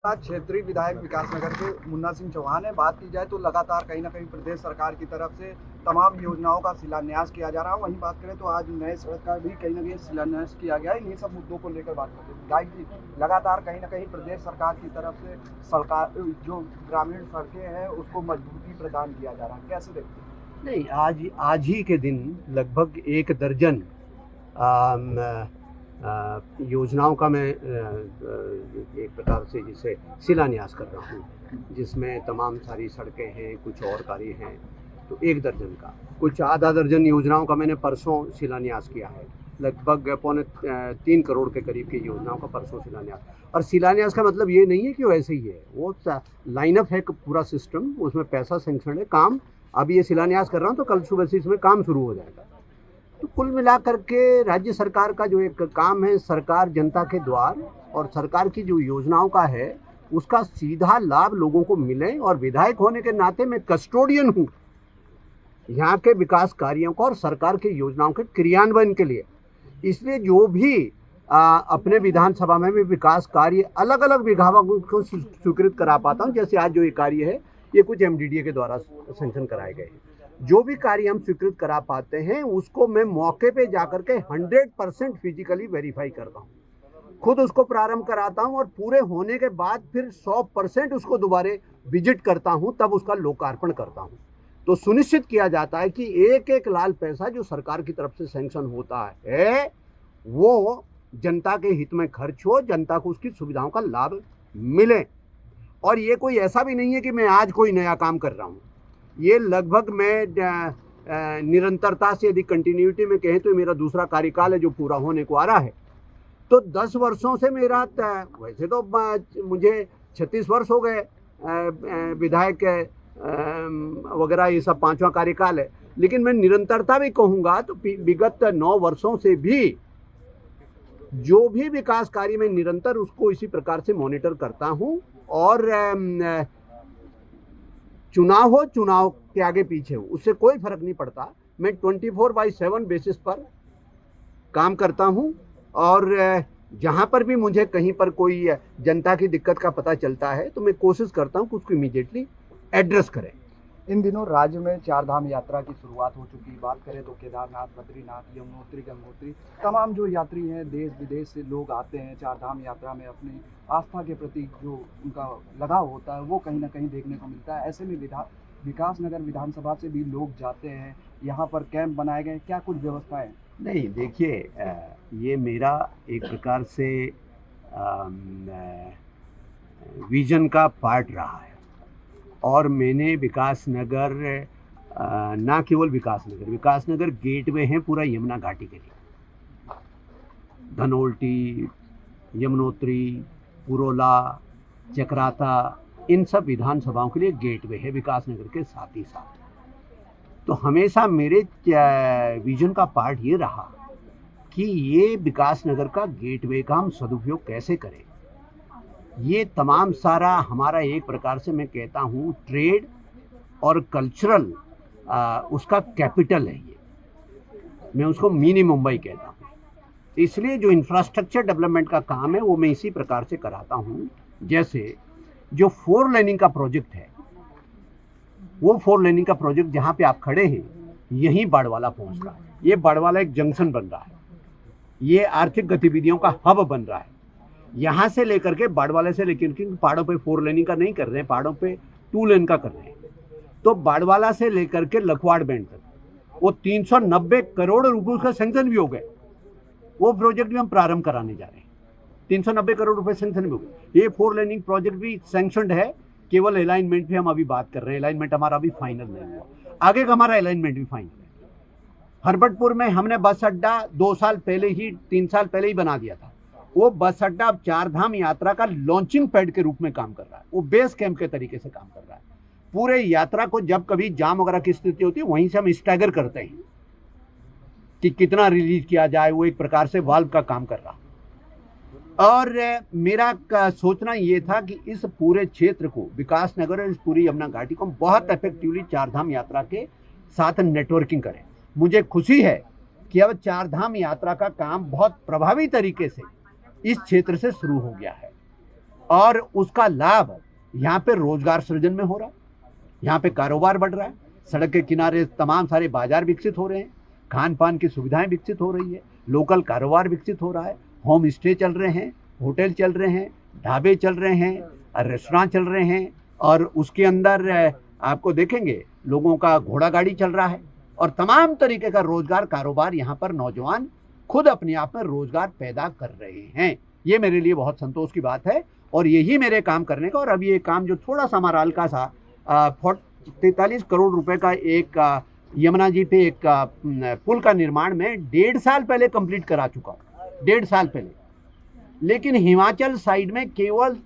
आज क्षेत्रीय विधायक विकासनगर के मुन्ना सिंह चौहान है। बात की जाए तो लगातार कहीं न कहीं प्रदेश सरकार की तरफ से तमाम योजनाओं का शिलान्यास किया जा रहा है। वहीं बात करें तो आज नए सड़क का भी कहीं न कहीं शिलान्यास किया गया है। इन्हीं सब मुद्दों को लेकर बात करते हैं। विधायक जी, लगातार कहीं न कहीं प्रदेश सरकार की तरफ से सरकार जो ग्रामीण सड़कें हैं उसको मजबूती प्रदान किया जा रहा है, कैसे देखते हैं? नहीं, आज आज ही के दिन लगभग 1 दर्जन योजनाओं का मैं एक प्रकार से जिसे शिलान्यास कर रहा हूँ, जिसमें तमाम सारी सड़कें हैं, कुछ और कार्य हैं। तो 1 दर्जन का, कुछ आधा दर्जन योजनाओं का मैंने परसों शिलान्यास किया है। लगभग 3 करोड़ के करीब की योजनाओं का परसों शिलान्यास। और शिलान्यास का मतलब ये नहीं है कि वो ऐसे ही है, वो लाइनअप है पूरा सिस्टम, उसमें पैसा सेंक्शन है। काम अभी ये शिलान्यास कर रहा हूँ तो कल सुबह से इसमें काम शुरू हो जाएगा। तो कुल मिलाकर के राज्य सरकार का जो एक काम है, सरकार जनता के द्वार, और सरकार की जो योजनाओं का है उसका सीधा लाभ लोगों को मिले। और विधायक होने के नाते मैं कस्टोडियन हूँ यहाँ के विकास कार्यों का और सरकार की योजनाओं के क्रियान्वयन के लिए। इसलिए जो भी अपने विधानसभा में भी विकास कार्य अलग अलग विभागों को स्वीकृत करा पाता हूँ। जैसे आज जो ये कार्य है ये कुछ एमडीडीए के द्वारा सैंक्शन कराए गए हैं। जो भी कार्य हम स्वीकृत करा पाते हैं उसको मैं मौके पे जाकर के 100% फिजिकली वेरीफाई करता हूँ, खुद उसको प्रारंभ कराता हूँ और पूरे होने के बाद फिर 100% उसको दोबारा विजिट करता हूँ, तब उसका लोकार्पण करता हूँ। तो सुनिश्चित किया जाता है कि एक एक लाल पैसा जो सरकार की तरफ से सैंक्शन होता है वो जनता के हित में खर्च हो, जनता को उसकी सुविधाओं का लाभ मिले। और ये कोई ऐसा भी नहीं है कि मैं आज कोई नया काम कर रहा हूँ। ये लगभग मैं निरंतरता से, यदि कंटिन्यूटी में कहें तो मेरा दूसरा कार्यकाल है जो पूरा होने को आ रहा है। तो 10 वर्षों से मेरा, वैसे तो मुझे 36 वर्ष हो गए विधायक वगैरह, ये सब 5वां कार्यकाल है। लेकिन मैं निरंतरता भी कहूँगा तो विगत 9 वर्षों से भी जो भी विकास कार्य में निरंतर उसको इसी प्रकार से मॉनिटर करता हूँ। और चुनाव हो, चुनाव के आगे पीछे हो, उससे कोई फर्क नहीं पड़ता। मैं 24/7 बेसिस पर काम करता हूं। और जहां पर भी मुझे कहीं पर कोई जनता की दिक्कत का पता चलता है तो मैं कोशिश करता हूं कि उसको इमीडिएटली एड्रेस करें। इन दिनों राज्य में 4 धाम यात्रा की शुरुआत हो चुकी है। बात करें तो केदारनाथ, बद्रीनाथ, यमुनोत्री, गंगोत्री, तमाम जो यात्री हैं देश विदेश से लोग आते हैं 4 धाम यात्रा में। अपनी आस्था के प्रति जो उनका लगाव होता है वो कहीं ना कहीं देखने को मिलता है। ऐसे में विकासनगर विधानसभा से भी लोग जाते हैं, यहाँ पर कैंप बनाए गए, क्या कुछ व्यवस्थाएं? नहीं, देखिए, ये मेरा एक प्रकार से विजन का पार्ट रहा है। और मैंने विकासनगर, ना केवल विकासनगर गेटवे है पूरा यमुना घाटी के लिए। धनोल्टी, यमुनोत्री, पुरोला, चक्राता, इन सब विधानसभाओं के लिए गेटवे है विकासनगर के साथ ही साथ। तो हमेशा मेरे विजन का पार्ट ये रहा कि ये विकासनगर का गेटवे का हम सदुपयोग कैसे करें। ये तमाम सारा हमारा एक प्रकार से मैं कहता हूँ ट्रेड और कल्चरल उसका कैपिटल है। ये मैं उसको मिनी मुंबई कहता हूँ। इसलिए जो इंफ्रास्ट्रक्चर डेवलपमेंट का काम है वो मैं इसी प्रकार से कराता हूँ। जैसे जो 4 लेनिंग का प्रोजेक्ट है, वो 4 लेनिंग का प्रोजेक्ट जहाँ पे आप खड़े हैं यहीं बाड़वाला पहुँच रहा है। ये बाड़वाला एक जंक्शन बन रहा है, ये आर्थिक गतिविधियों का हब बन रहा है। यहाँ से लेकर के बाड़वाले से लेकर के, पहाड़ों पे 4 लेनिंग का नहीं कर रहे हैं, पहाड़ों पे 2 लेन का कर रहे हैं। तो बाड़वाला से लेकर के लखवाड़ बैंड तक वो 390 करोड़ रुपए उसका सैंक्शन भी हो गए। वो प्रोजेक्ट भी हम प्रारंभ कराने जा रहे हैं। 390 करोड़ रुपए सैंक्शन भी हो गए। ये 4 लेनिंग प्रोजेक्ट भी सैंक्शनड है, केवल अलाइनमेंट पे हम अभी बात कर रहे हैं। अलाइनमेंट हमारा अभी फाइनल नहीं हुआ, आगे का हमारा अलाइनमेंट भी फाइनल है। हरबटपुर में हमने बस अड्डा 2 साल पहले ही, 3 साल पहले ही बना दिया था। वो बस अड्डा अब 4 धाम यात्रा का लॉन्चिंग पैड के रूप में काम कर रहा है। वो बेस कैंप के तरीके से काम कर रहा है। पूरे यात्रा को जब कभी जाम वगैरह की स्थिति होती है वहीं से हम स्टैगर करते हैं कि कितना रिलीज किया जाए। वो एक प्रकार से वाल्व का काम कर रहा। और मेरा सोचना ये था कि इस पूरे क्षेत्र को, विकासनगर और इस पूरी यमुना घाटी को बहुत इफेक्टिवली 4 धाम यात्रा के साथ नेटवर्किंग करें। मुझे खुशी है कि अब 4 धाम यात्रा का काम बहुत प्रभावी तरीके से इस क्षेत्र से शुरू हो गया है। और उसका लाभ यहाँ पे रोजगार सृजन में हो रहा है, यहाँ पे कारोबार बढ़ रहा है, सड़क के किनारे तमाम सारे बाजार विकसित हो रहे हैं, खान पान की सुविधाएं विकसित हो रही है, लोकल कारोबार विकसित हो रहा है, होम स्टे चल रहे हैं, होटल चल रहे हैं, ढाबे चल रहे हैं, रेस्टोरेंट चल रहे हैं, और उसके अंदर आपको देखेंगे लोगों का घोड़ा गाड़ी चल रहा है, और तमाम तरीके का रोजगार कारोबार यहाँ पर नौजवान खुद अपने आप में रोजगार पैदा कर रहे हैं। ये मेरे लिए बहुत संतोष की बात है, और यही मेरे काम करने का। और अब ये काम जो थोड़ा सा हमारा हल्का सा 43 करोड़ रुपए का एक यमुना जी पे एक पुल का निर्माण में 1.5 साल पहले कंप्लीट करा चुका, 1.5 साल पहले। लेकिन हिमाचल साइड में केवल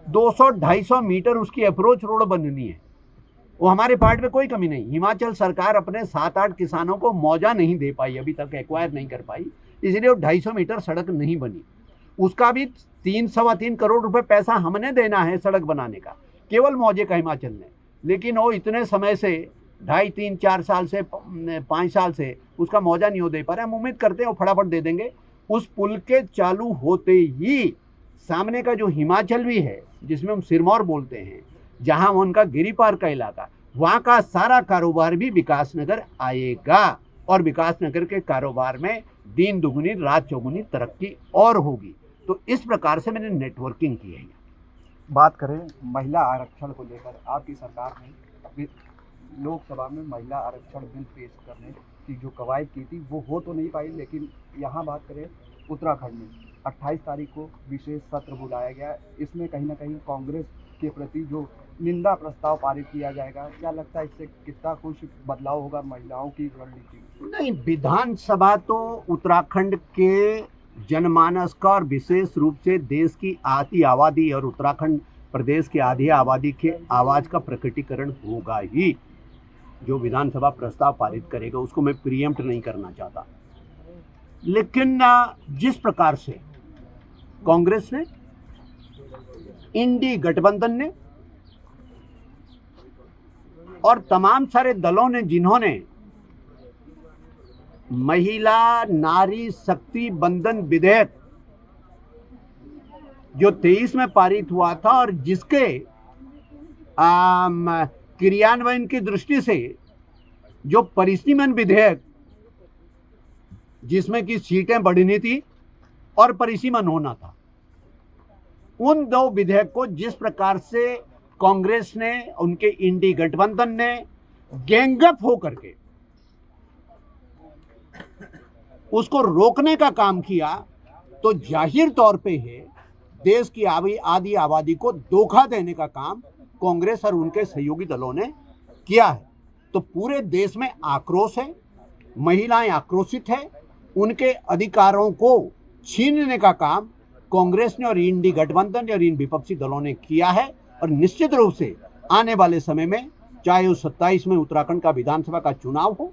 200-250 मीटर उसकी अप्रोच रोड बननी है, वो हमारे पार्ट में कोई कमी नहीं। हिमाचल सरकार अपने 7-8 किसानों को मौजा नहीं दे पाई, अभी तक एक्वायर नहीं कर पाई, इसलिए वो 250 मीटर सड़क नहीं बनी। उसका भी 3-3.25 करोड़ रुपए पैसा हमने देना है सड़क बनाने का, केवल मौजे का हिमाचल ने। लेकिन वो इतने समय से 2.5-3-4 साल से 5 साल से उसका मौजा नहीं हो दे पा रहे। हम उम्मीद करते हैं वो फटाफट दे देंगे। उस पुल के चालू होते ही सामने का जो हिमाचल भी है, जिसमें हम सिरमौर बोलते हैं, जहां उनका गिरिपार का इलाका, वहां का सारा कारोबार भी विकासनगर आएगा, और विकासनगर के कारोबार में दिन दुगुनी रात चौगुनी तरक्की और होगी। तो इस प्रकार से मैंने नेटवर्किंग की है। बात करें महिला आरक्षण को लेकर, आपकी सरकार ने लोकसभा में महिला आरक्षण बिल पेश करने की जो कवायद की थी वो हो तो नहीं पाई, लेकिन यहाँ बात करें उत्तराखंड में 28 तारीख को विशेष सत्र बुलाया गया। इसमें कहीं ना कहीं कांग्रेस के प्रति जो निंदा प्रस्ताव पारित किया जाएगा, क्या लगता है इससे कितना कुछ बदलाव होगा महिलाओं की रणनीति में? नहीं, विधानसभा तो उत्तराखंड के जनमानस का और विशेष रूप से देश की आधी आबादी और उत्तराखंड प्रदेश की आधी आबादी के आवाज का प्रकटीकरण होगा ही। जो विधानसभा प्रस्ताव पारित करेगा उसको मैं प्रीएम्प्ट नहीं करना चाहता, लेकिन जिस प्रकार से कांग्रेस ने, इंडी गठबंधन ने और तमाम सारे दलों ने, जिन्होंने महिला नारी शक्ति बंधन विधेयक जो 23 में पारित हुआ था और जिसके क्रियान्वयन की दृष्टि से जो परिसीमन विधेयक, जिसमें कि सीटें बढ़नी थी और परिसीमन होना था, उन दो विधेयक को जिस प्रकार से कांग्रेस ने, उनके इंडी गठबंधन ने गैंगअप होकर के उसको रोकने का काम किया, तो जाहिर तौर पे है देश की आधी आबादी को धोखा देने का काम कांग्रेस और उनके सहयोगी दलों ने किया है। तो पूरे देश में आक्रोश है, महिलाएं आक्रोशित है, उनके अधिकारों को छीनने का काम कांग्रेस ने और इंडी गठबंधन और इन विपक्षी दलों ने किया है। और निश्चित रूप से आने वाले समय में, चाहे उस 27 में उत्तराखंड का विधानसभा का चुनाव हो,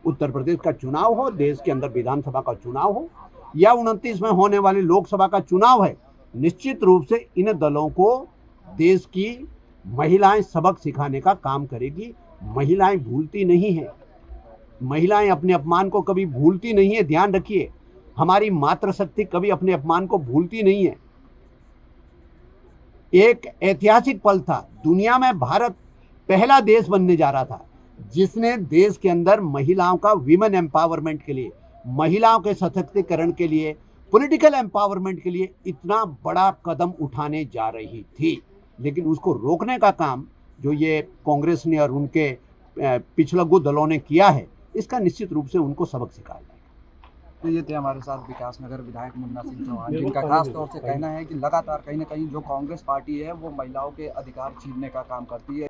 उत्तर प्रदेश का चुनाव हो, देश के अंदर विधानसभा का चुनाव हो, या 29 में होने वाली लोकसभा का चुनाव है, निश्चित रूप से इन दलों को देश की महिलाएं सबक सिखाने का काम करेगी। महिलाएं भूलती नहीं है, महिलाएं अपने अपमान को कभी भूलती नहीं है। ध्यान रखिए, हमारी मातृशक्ति कभी अपने अपमान को भूलती नहीं है। एक ऐतिहासिक पल था, दुनिया में भारत पहला देश बनने जा रहा था जिसने देश के अंदर महिलाओं का विमेन एम्पावरमेंट के लिए, महिलाओं के सशक्तिकरण के लिए, पॉलिटिकल एम्पावरमेंट के लिए इतना बड़ा कदम उठाने जा रही थी। लेकिन उसको रोकने का काम जो ये कांग्रेस ने और उनके पिछलग्गू दलों ने किया है, इसका निश्चित रूप से उनको सबक सिखाया जाएगा। तो ये थे हमारे साथ विकासनगर विधायक मुन्ना सिंह चौहान, जिनका खास तौर से कहना है कि लगातार कहीं ना कहीं जो कांग्रेस पार्टी है वो महिलाओं के अधिकार छीनने का काम करती है।